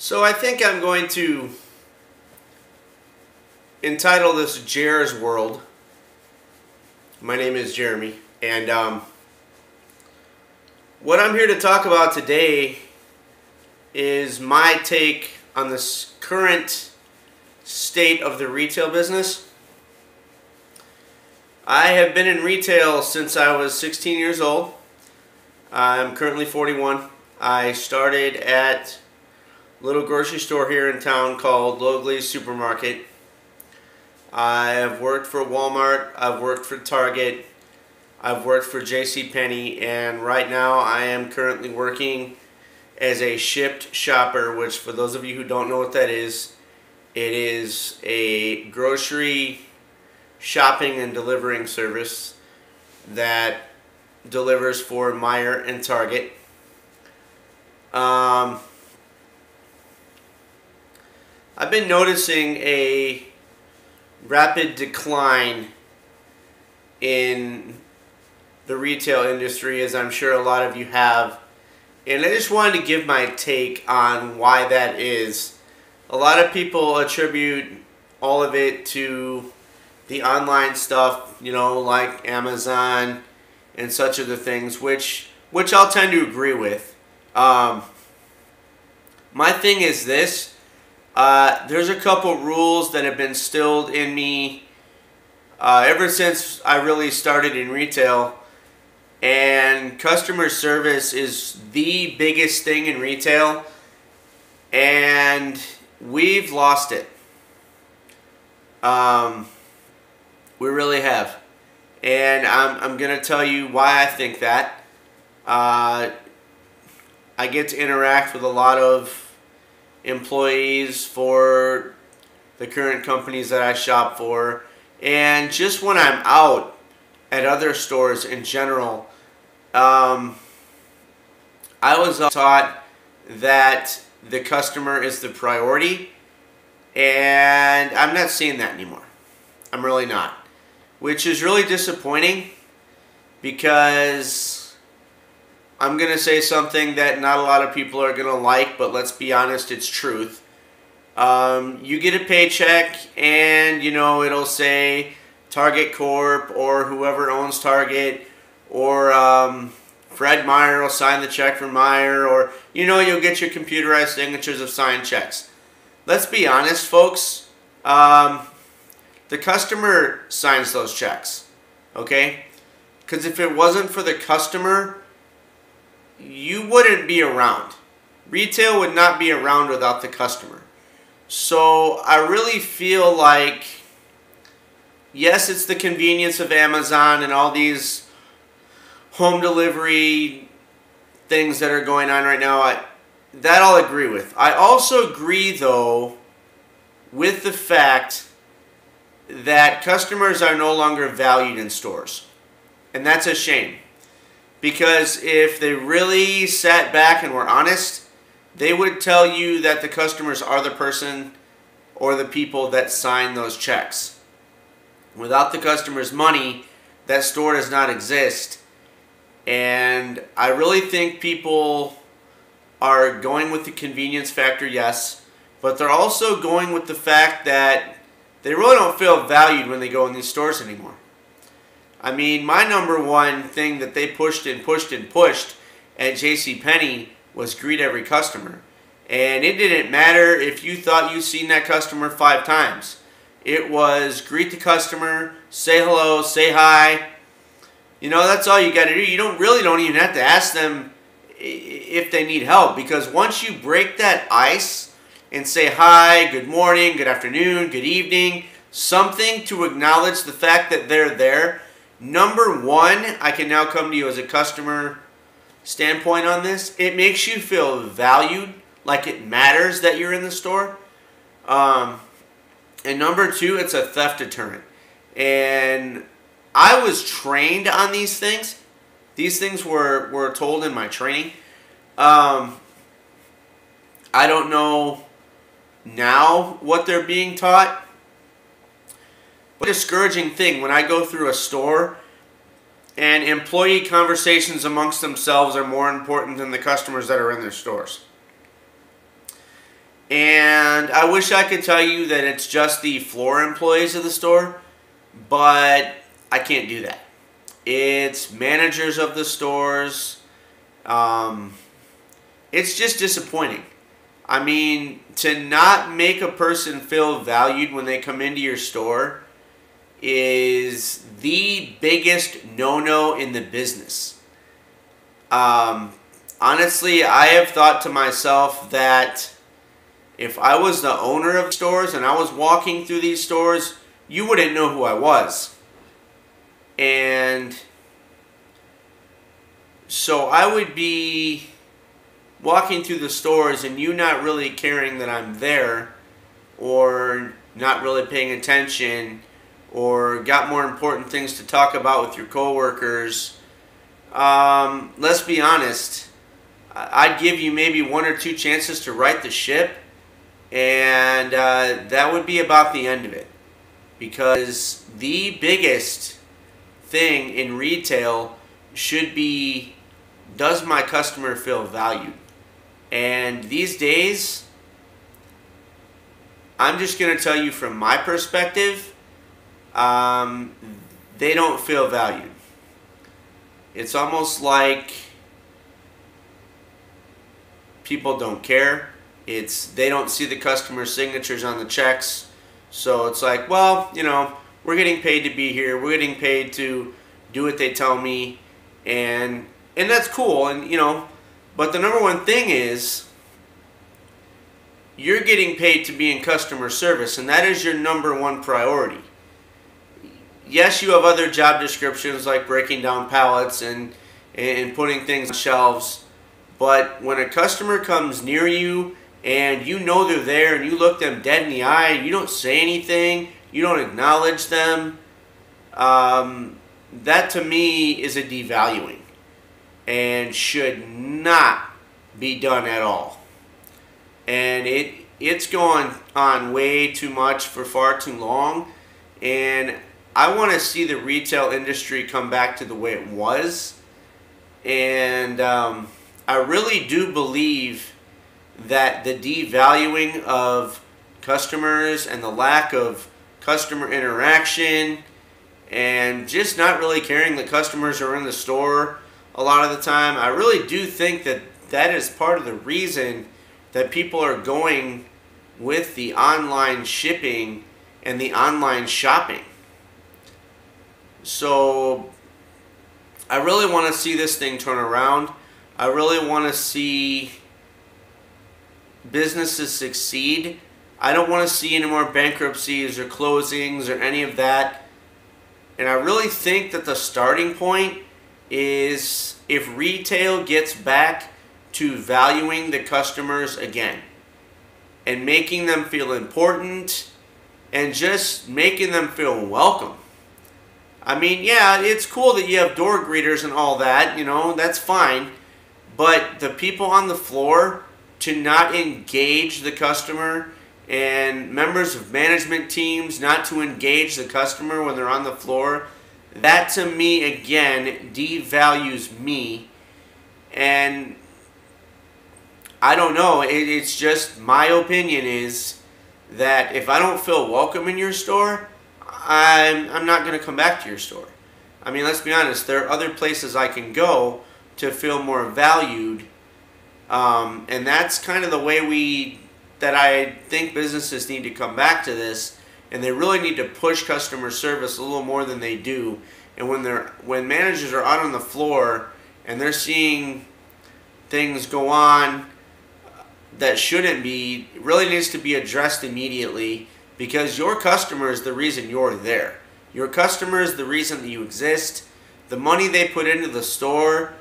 So I think I'm going to entitle this Jer's World. My name is Jeremy, and what I'm here to talk about today is my take on this current state of the retail business. I have been in retail since I was 16 years old. I'm currently 41. I started at a little grocery store here in town called Logley's Supermarket. I have worked for Walmart, I've worked for Target, I've worked for JCPenney, and right now I am currently working as a Shipt shopper, which for those of you who don't know what that is, it is a grocery shopping and delivering service that delivers for Meijer and Target. I've been noticing a rapid decline in the retail industry, as I'm sure a lot of you have, and I just wanted to give my take on why that is. A lot of people attribute all of it to the online stuff, you know, like Amazon and such other things, which I'll tend to agree with. My thing is this. There's a couple rules that have been instilled in me ever since I really started in retail, and customer service is the biggest thing in retail, and we've lost it. We really have, and I'm gonna tell you why I think that. I get to interact with a lot of employees for the current companies that I shop for, and just when I'm out at other stores in general, I was taught that the customer is the priority, and I'm not seeing that anymore. I'm really not, which is really disappointing, because I'm going to say something that not a lot of people are going to like, but let's be honest, it's truth. You get a paycheck and, you know, it'll say Target Corp or whoever owns Target, or Fred Meyer will sign the check for Meyer, or, you know, you'll get your computerized signatures of signed checks. Let's be honest, folks. The customer signs those checks, okay? Because if it wasn't for the customer, you wouldn't be around. Retail would not be around without the customer. So I really feel like, yes, it's the convenience of Amazon and all these home delivery things that are going on right now. That I'll agree with. I also agree, though, with the fact that customers are no longer valued in stores. And that's a shame. Because if they really sat back and were honest, they would tell you that the customers are the person or the people that sign those checks. Without the customer's money, that store does not exist. And I really think people are going with the convenience factor, yes, but they're also going with the fact that they really don't feel valued when they go in these stores anymore. I mean, my number one thing that they pushed at JCPenney was greet every customer. And it didn't matter if you thought you'd seen that customer 5 times. It was greet the customer, say hello, say hi. You know, that's all you got to do. You don't even have to ask them if they need help, because once you break that ice and say hi, good morning, good afternoon, good evening, something to acknowledge the fact that they're there. Number one, I can now come to you as a customer standpoint on this. It makes you feel valued, like it matters that you're in the store. And number two, it's a theft deterrent. And I was trained on these things. These things were told in my training. I don't know now what they're being taught. What a discouraging thing when I go through a store and employee conversations amongst themselves are more important than the customers that are in their stores. And I wish I could tell you that it's just the floor employees of the store, but I can't do that. It's managers of the stores. It's just disappointing. I mean, to not make a person feel valued when they come into your store is the biggest no-no in the business. Honestly, I have thought to myself that if I was the owner of stores and I was walking through these stores, you wouldn't know who I was. And so I would be walking through the stores and you not really caring that I'm there, or not really paying attention, or got more important things to talk about with your coworkers. Let's be honest, I'd give you maybe 1 or 2 chances to right the ship, and that would be about the end of it. Because the biggest thing in retail should be, does my customer feel valued? And these days, I'm just going to tell you from my perspective, they don't feel valued. It's almost like people don't care. They don't see the customer signatures on the checks. So it's like, well, you know, we're getting paid to be here. We're getting paid to do what they tell me. And that's cool. And, you know, but the number one thing is you're getting paid to be in customer service, and that is your number one priority. Yes, you have other job descriptions like breaking down pallets and putting things on shelves. But when a customer comes near you and you know they're there and you look them dead in the eye, you don't say anything, you don't acknowledge them, that to me is a devaluing and should not be done at all. And it's going on way too much for far too long, and I want to see the retail industry come back to the way it was. And I really do believe that the devaluing of customers and the lack of customer interaction and just not really caring that customers are in the store a lot of the time, I really do think that that is part of the reason that people are going with the online shipping and the online shopping. So I really want to see this thing turn around. I really want to see businesses succeed. I don't want to see any more bankruptcies or closings or any of that. And I really think that the starting point is if retail gets back to valuing the customers again and making them feel important and just making them feel welcome. I mean, yeah, it's cool that you have door greeters and all that, you know, that's fine. But the people on the floor, to not engage the customer, and members of management teams not to engage the customer when they're on the floor, that to me, again, devalues me. And I don't know, it's just my opinion is that if I don't feel welcome in your store, I'm not going to come back to your store. I mean, let's be honest, there are other places I can go to feel more valued, and that's kind of the way that I think businesses need to come back to this, and they really need to push customer service a little more than they do. And when managers are out on the floor and they're seeing things go on that shouldn't be, it really needs to be addressed immediately, because your customer is the reason you're there. Your customer is the reason that you exist. The money they put into the store,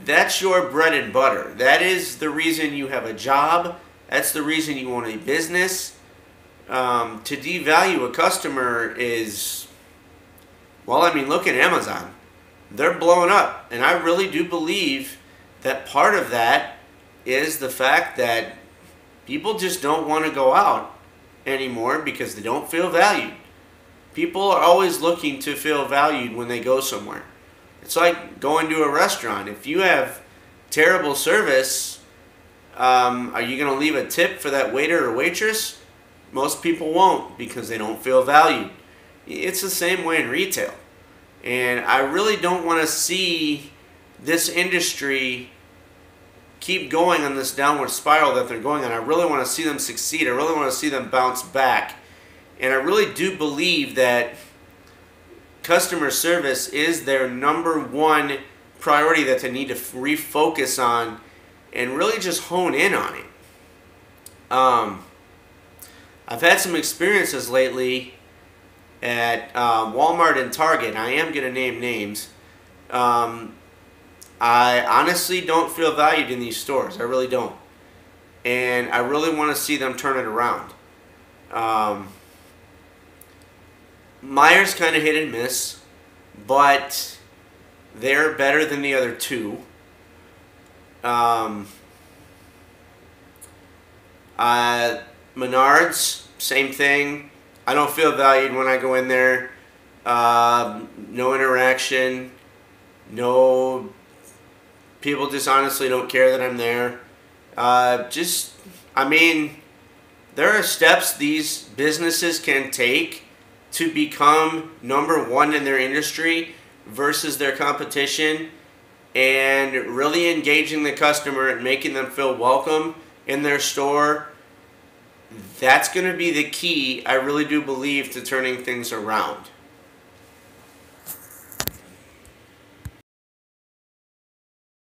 that's your bread and butter. That is the reason you have a job. That's the reason you own a business. To devalue a customer is, well, I mean, look at Amazon. They're blowing up. And I really do believe that part of that is the fact that people just don't want to go out anymore because they don't feel valued. People are always looking to feel valued when they go somewhere. It's like going to a restaurant. If you have terrible service, Are you going to leave a tip for that waiter or waitress? Most people won't because they don't feel valued. It's the same way in retail. And I really don't want to see this industry keep going on this downward spiral that they're going on. I really want to see them succeed. I really want to see them bounce back. And I really do believe that customer service is their number one priority that they need to refocus on and really just hone in on it. I've had some experiences lately at Walmart and Target. I am going to name names. I honestly don't feel valued in these stores. I really don't. And I really want to see them turn it around. Meijer's kind of hit and miss, but they're better than the other two. Menards, same thing. I don't feel valued when I go in there. No interaction. No, people just honestly don't care that I'm there. I mean, there are steps these businesses can take to become number one in their industry versus their competition, and really engaging the customer and making them feel welcome in their store. That's going to be the key, I really do believe, to turning things around.